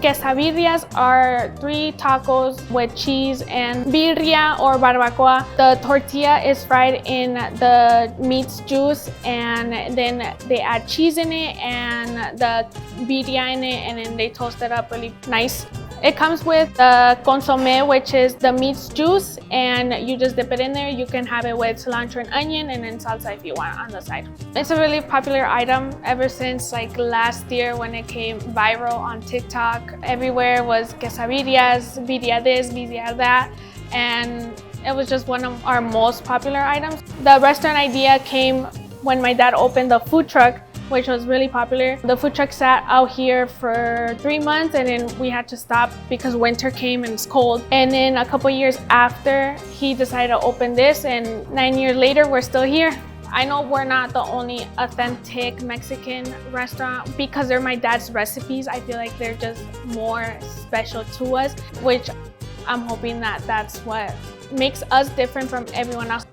Quesadillas are 3 tacos with cheese and birria or barbacoa. The tortilla is fried in the meat's juice, and then they add cheese in it and the birria in it, and then they toast it up really nice. It comes with the consomme, which is the meat's juice, and you just dip it in there. You can have it with cilantro and onion, and then salsa if you want on the side. It's a really popular item ever since like last year when it came viral on TikTok. Everywhere was quesadillas, birria this, birria that, and it was just one of our most popular items. The restaurant idea came when my dad opened the food truck, which was really popular. The food truck sat out here for 3 months, and then we had to stop because winter came and it's cold. And then a couple years after, he decided to open this, and 9 years later, we're still here. I know we're not the only authentic Mexican restaurant because they're my dad's recipes. I feel like they're just more special to us, which I'm hoping that that's what makes us different from everyone else.